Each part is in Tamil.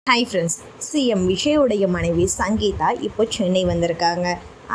ஹாய் ஃப்ரெண்ட்ஸ், சிஎம் விஜயோடைய மனைவி சங்கீதா இப்போ சென்னை வந்திருக்காங்க.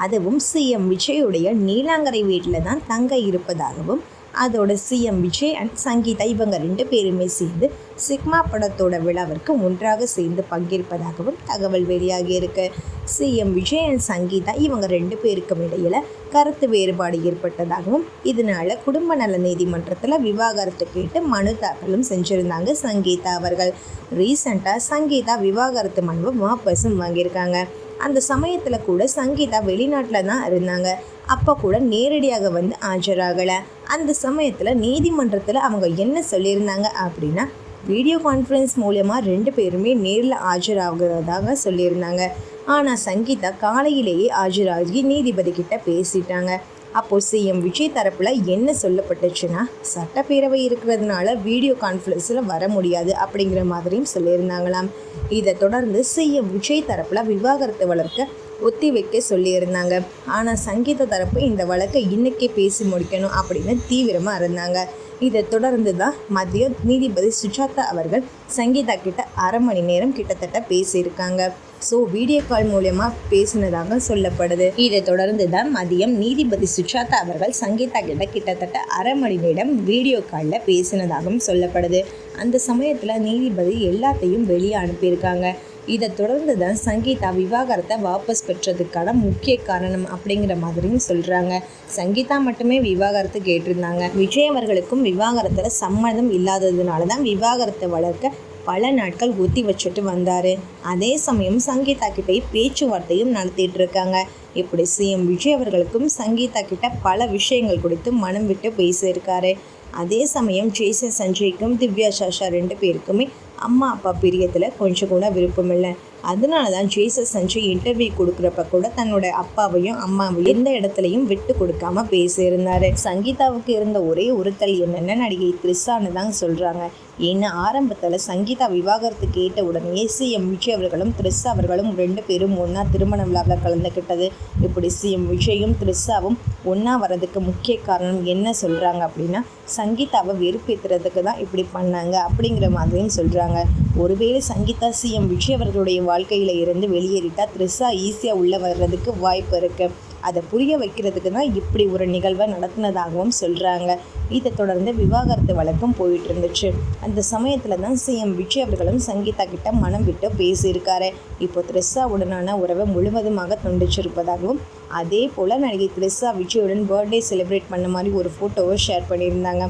அதுவும் சிஎம் விஜயோடைய நீலாங்கரை வீட்டில் தான் தங்க இருப்பதாகவும், அதோட சிஎம் விஜய் அண்ட் சங்கீதா இவங்க 2 பேருமே சேர்ந்து சிக்மா படத்தோட விழாவிற்கு ஒன்றாக சேர்ந்து பங்கேற்பதாகவும் தகவல் வெளியாகி இருக்கு. சிஎம் விஜய் அண்ட் சங்கீதா இவங்க 2 பேருக்கும் இடையில் கருத்து வேறுபாடு ஏற்பட்டதாகவும், இதனால குடும்ப நல நீதிமன்றத்தில் விவாகரத்து கேட்டு மனு தாக்கலும் செஞ்சுருந்தாங்க சங்கீதா அவர்கள். ரீசெண்டாக சங்கீதா விவாகரத்து மனுவை வாபஸும் வாங்கியிருக்காங்க. அந்த சமயத்தில் கூட சங்கீதா வெளிநாட்டில் தான் இருந்தாங்க. அப்போ கூட நேரடியாக வந்து ஆஜராகலை. அந்த சமயத்தில் நீதிமன்றத்தில் அவங்க என்ன சொல்லியிருந்தாங்க அப்படின்னா, வீடியோ கான்ஃபரன்ஸ் மூலமாக 2 பேருமே நேரில் ஆஜராகிறதாக சொல்லியிருந்தாங்க. ஆனால் சங்கீதா காலையிலேயே ஆஜராகி நீதிபதி கிட்ட பேசிட்டாங்க. அப்போது சிஎம் விஜய் தரப்பில் என்ன சொல்லப்பட்டுச்சுன்னா, சட்டப்பேரவை இருக்கிறதுனால வீடியோ கான்ஃபரன்ஸில் வர முடியாது அப்படிங்கிற மாதிரியும் சொல்லியிருந்தாங்களாம். இதை தொடர்ந்து சிஎம் விஜய் தரப்பில் விவாகரத்து வழக்கை ஒத்தி வைக்க சொல்லியிருந்தாங்க. ஆனால் சங்கீதா தரப்பு இந்த வழக்கை இன்றைக்கே பேசி முடிக்கணும் அப்படின்னு தீவிரமாக இருந்தாங்க. இதை தொடர்ந்து தான் மதியம் நீதிபதி சுஜாதா அவர்கள் சங்கீதா கிட்ட அரை மணி நேரம் கிட்டத்தட்ட பேசியிருக்காங்க. ஸோ வீடியோ கால் மூலமா பேசினதாக சொல்லப்படுது. இதை தொடர்ந்து தான் மதியம் நீதிபதி சுஜாதா அவர்கள் சங்கீதா கிட்ட கிட்டத்தட்ட அரை மணி நேரம் வீடியோ காலில் பேசினதாகவும் சொல்லப்படுது. அந்த சமயத்தில் நீதிபதி எல்லாத்தையும் வெளியே அனுப்பியிருக்காங்க. இதை தொடர்ந்து தான் சங்கீதா விவாகரத்தை வாபஸ் பெற்றதுக்கான முக்கிய காரணம் அப்படிங்கிற மாதிரியும் சொல்கிறாங்க. சங்கீதா மட்டுமே விவாகரத்து கேட்டிருந்தாங்க. விஜய் அவர்களுக்கும் விவாகரத்தில் சம்மதம் இல்லாததுனால தான் விவாகரத்தை வளர்க்க பல நாட்கள் ஒத்தி வச்சுட்டு வந்தார். அதே சமயம் சங்கீதா கிட்டே பேச்சுவார்த்தையும் நடத்திட்டு இருக்காங்க. இப்படி சிஎம் விஜய் அவர்களுக்கும் சங்கீதா கிட்ட பல விஷயங்கள் குறித்து மனம் விட்டு பேசியிருக்காரு. அதே சமயம் ஜேசன் சஞ்சய்க்கும் திவ்யா சாஷா 2 பேருக்குமே அம்மா அப்பா பிரியத்தில் கொஞ்சம் கூட விருப்பம் இல்லை. அதனால தான் ஜேசன் சஞ்சய் இன்டர்வியூ கொடுக்குறப்ப கூட தன்னோட அப்பாவையும் அம்மாவையும் எந்த இடத்துலையும் விட்டு கொடுக்காம பேசியிருந்தார். சங்கீதாவுக்கு இருந்த ஒரே உறுத்தல் என்னென்ன நடிகை த்ரிஷான்னு தான் சொல்கிறாங்க. ஏன்னா ஆரம்பத்தில் சங்கீதா விவாகரத்து கேட்ட உடனே சிஎம் விஜய் அவர்களும் த்ரிஷா அவர்களும் 2 பேரும் ஒன்றா திருமண விழாவில் கலந்துக்கிட்டது. இப்படி சிஎம் விஜயும் த்ரிஷாவும் ஒன்றா வர்றதுக்கு முக்கிய காரணம் என்ன சொல்கிறாங்க அப்படின்னா, சங்கீதாவை வெறுப்பேற்றுறதுக்கு தான் இப்படி பண்ணாங்க அப்படிங்கிற மாதிரியும் சொல்கிறாங்க. ஒருவேளை சங்கீதா சிஎம் விஜய் அவர்களுடைய வாழ்க்கையில் இருந்து வெளியேறிட்டா த்ரிஷா ஈஸியாக உள்ளே வர்றதுக்கு வாய்ப்பு இருக்குது. அதை புரிய வைக்கிறதுக்கு தான் இப்படி ஒரு நிகழ்வை நடத்தினதாகவும் சொல்கிறாங்க. இதை தொடர்ந்து விவாகரத்து வழக்கம் போயிட்டு இருந்துச்சு. அந்த சமயத்தில் தான் சிஎம் விஜய் அவர்களும் சங்கீதா கிட்ட மனம் விட்டு பேசியிருக்காரு. இப்போ த்ரிஷாவுடனான உறவை முழுவதுமாக துண்டிச்சிருப்பதாகவும், அதே போல் நடிகை த்ரிஷா விஜயுடன் பர்த்டே செலிப்ரேட் பண்ண மாதிரி ஒரு ஃபோட்டோவை ஷேர் பண்ணியிருந்தாங்க.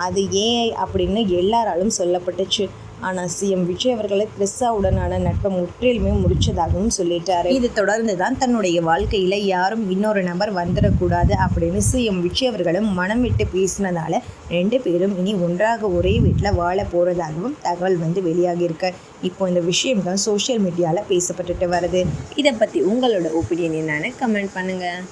அது ஏஐ அப்படின்னு எல்லாராலும் சொல்லப்பட்டுச்சு. ஆனால் சிஎம் விஜய் அவர்களை த்ரிஷாவுடனான நட்பை முற்றிலுமே முடிச்சதாகவும் சொல்லிட்டாரு. இது தொடர்ந்து தான் தன்னுடைய வாழ்க்கையில் யாரும் இன்னொரு நபர் வந்துடக்கூடாது அப்படின்னு சிஎம் விஜய் அவர்களும் மனம் விட்டு பேசினதால 2 பேரும் இனி ஒன்றாக ஒரே வீட்டில் வாழ போகிறதாகவும் தகவல் வெளியாகியிருக்கு. இப்போ இந்த விஷயம் தான் சோஷியல் மீடியாவில் பேசப்பட்டுட்டு வருது. இதை பற்றி உங்களோட ஒப்பீனியன் என்னன்னு கமெண்ட் பண்ணுங்கள்.